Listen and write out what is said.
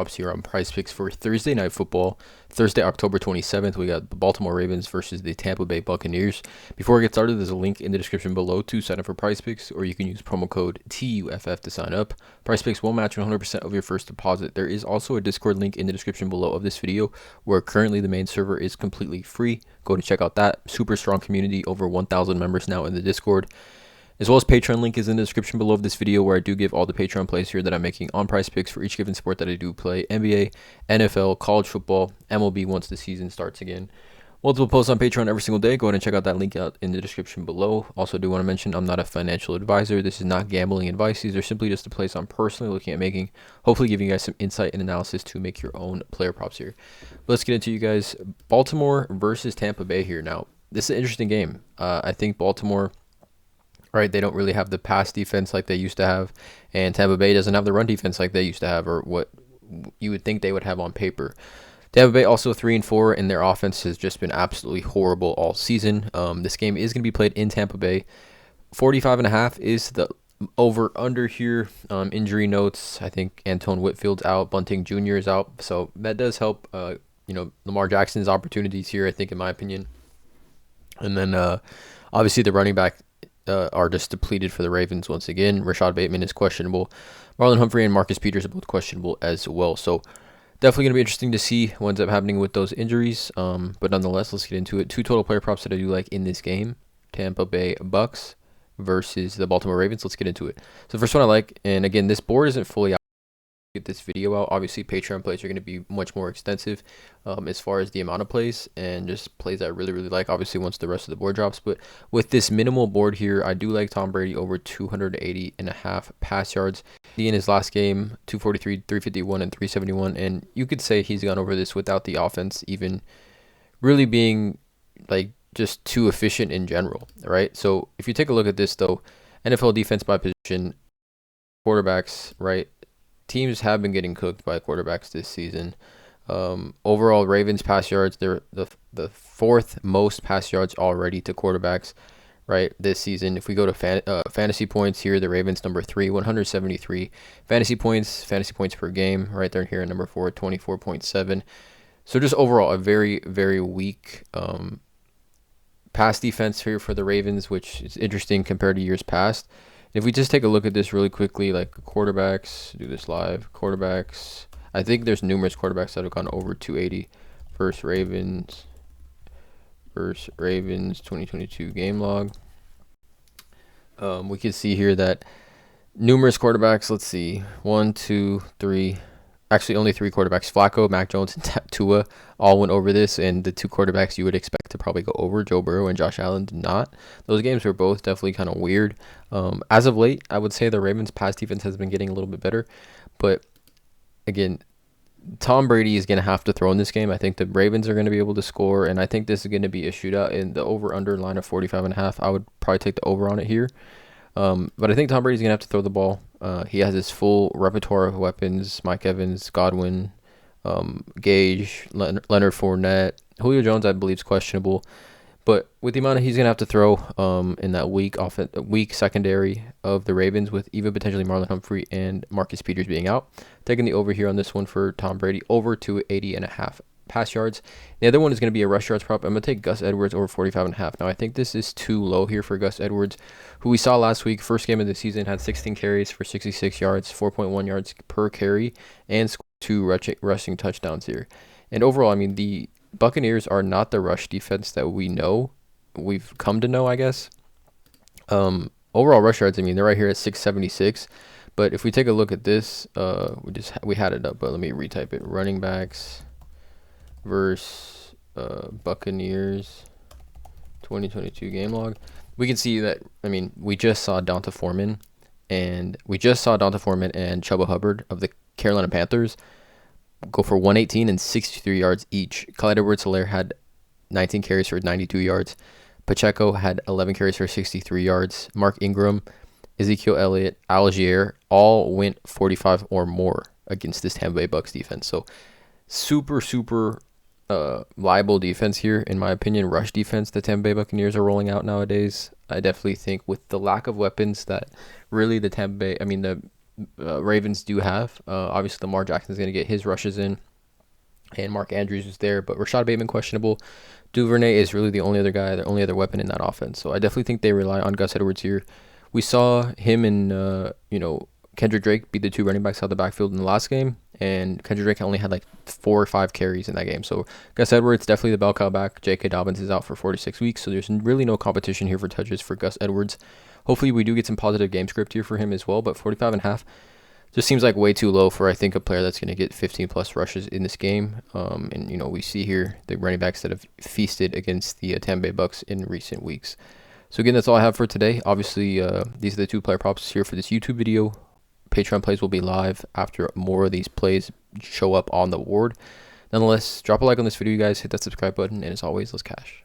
props here on PrizePicks for Thursday Night Football. Thursday, October 27th, we got the Baltimore Ravens versus the Tampa Bay Buccaneers. Before we get started, there's a link in the description below to sign up for PrizePicks, or you can use promo code TUFF to sign up. PrizePicks will match 100% of your first deposit. There is also a Discord link in the description below of this video, where currently the main server is completely free. Go to check out that. Super strong community, over 1,000 members now in the Discord. As well as Patreon link is in the description below of this video, where I do give all the Patreon plays here that I'm making on PrizePicks for each given sport that I do play: NBA, NFL, college football, MLB once the season starts again. Multiple posts on Patreon every single day. Go ahead and check out that link out in the description below. Also do want to mention I'm not a financial advisor. This is not gambling advice. These are simply just the plays I'm personally looking at making, hopefully giving you guys some insight and analysis to make your own player props here. But let's get into you guys. Baltimore versus Tampa Bay here. Now, this is an interesting game. I think Baltimore, right, they don't really have the pass defense like they used to have, and Tampa Bay doesn't have the run defense like they used to have, or what you would think they would have on paper. Tampa Bay also 3-4, and their offense has just been absolutely horrible all season. This game is going to be played in Tampa Bay. 45.5 is the over/under here. Injury notes: I think Antoine Whitfield's out, Bunting Jr. is out, so that does help. Lamar Jackson's opportunities here, I think, in my opinion. And then obviously the running back are just depleted for the Ravens once again. Rashad Bateman is questionable. Marlon Humphrey and Marcus Peters are both questionable as well. So definitely going to be interesting to see what ends up happening with those injuries. But nonetheless, let's get into it. Two total player props that I do like in this game: Tampa Bay Bucks versus the Baltimore Ravens. Let's get into it. So the first one I like, and again, this board isn't fully out. Get this video out. Obviously, Patreon plays are going to be much more extensive as far as the amount of plays and just plays I really like, obviously, once the rest of the board drops. But with this minimal board here, I do like Tom Brady over 280.5 pass yards. He in his last game, 243, 351, and 371, and you could say he's gone over this without the offense even really being like just too efficient in general, right? So if you take a look at this though, NFL defense by position, quarterbacks, right? Teams have been getting cooked by quarterbacks this season. Overall, Ravens pass yards, they're the fourth most pass yards already to quarterbacks, right, this season. If we go to fantasy points here, the Ravens number 3, 173 fantasy points per game, right there here at number 4, 24.7. So just overall a very weak pass defense here for the Ravens, which is interesting compared to years past. If we just take a look at this really quickly, like quarterbacks, do this live, quarterbacks, I think there's numerous quarterbacks that have gone over 280 versus Ravens 2022 game log. We can see here that numerous quarterbacks, let's see, 1, 2, 3, actually only 3 quarterbacks, Flacco, Mac Jones, and Tua, all went over this, and the 2 quarterbacks you would expect to probably go over, Joe Burrow and Josh Allen, did not. Those games were both definitely kind of weird. As of late, I would say the Ravens' pass defense has been getting a little bit better, but again, Tom Brady is going to have to throw in this game. I think the Ravens are going to be able to score, and I think this is going to be a shootout. In the over/under line of 45.5, I would probably take the over on it here. But I think Tom Brady's going to have to throw the ball. He has his full repertoire of weapons: Mike Evans, Godwin, Gage, Leonard Fournette. Julio Jones, I believe, is questionable. But with the amount he's going to have to throw in that weak secondary of the Ravens, with even potentially Marlon Humphrey and Marcus Peters being out, taking the over here on this one for Tom Brady, over 280.5 pass yards. The other one is going to be a rush yards prop. I'm going to take Gus Edwards over 45.5. Now, I think this is too low here for Gus Edwards, who we saw last week, first game of the season, had 16 carries for 66 yards, 4.1 yards per carry, and scored 2 rushing touchdowns here. And overall, I mean, the Buccaneers are not the rush defense that we've come to know, I guess. Overall rush yards, I mean, they're right here at 676. But if we take a look at this, we had it up, but let me retype it. Running backs versus Buccaneers 2022 game log. We can see that, I mean, we just saw Donta Foreman and Chuba Hubbard of the Carolina Panthers go for 118 and 63 yards each. Clyde Edwards-Helaire had 19 carries for 92 yards. Pacheco had 11 carries for 63 yards. Mark Ingram, Ezekiel Elliott, Algier all went 45 or more against this Tampa Bay Bucks defense. So super liable defense here, in my opinion. Rush defense the Tampa Bay Buccaneers are rolling out nowadays. I definitely think with the lack of weapons that really the Ravens do have. Obviously, Lamar Jackson is going to get his rushes in, and Mark Andrews is there, but Rashad Bateman questionable. Duvernay is really the only other guy, the only other weapon in that offense. So I definitely think they rely on Gus Edwards here. We saw him and Kendrick Drake be the two running backs out of the backfield in the last game, and Kendrick Drake only had like 4 or 5 carries in that game. So Gus Edwards definitely the bell cow back. J.K. Dobbins is out for 46 weeks, so there's really no competition here for touches for Gus Edwards. Hopefully we do get some positive game script here for him as well, but 45.5 just seems like way too low for, I think, a player that's going to get 15 plus rushes in this game. And we see here the running backs that have feasted against the Tampa Bay Bucks in recent weeks. So again, that's all I have for today. Obviously, these are the 2 player props here for this YouTube video. Patreon plays will be live after more of these plays show up on the board. Nonetheless, drop a like on this video, you guys. Hit that subscribe button. And as always, let's cash.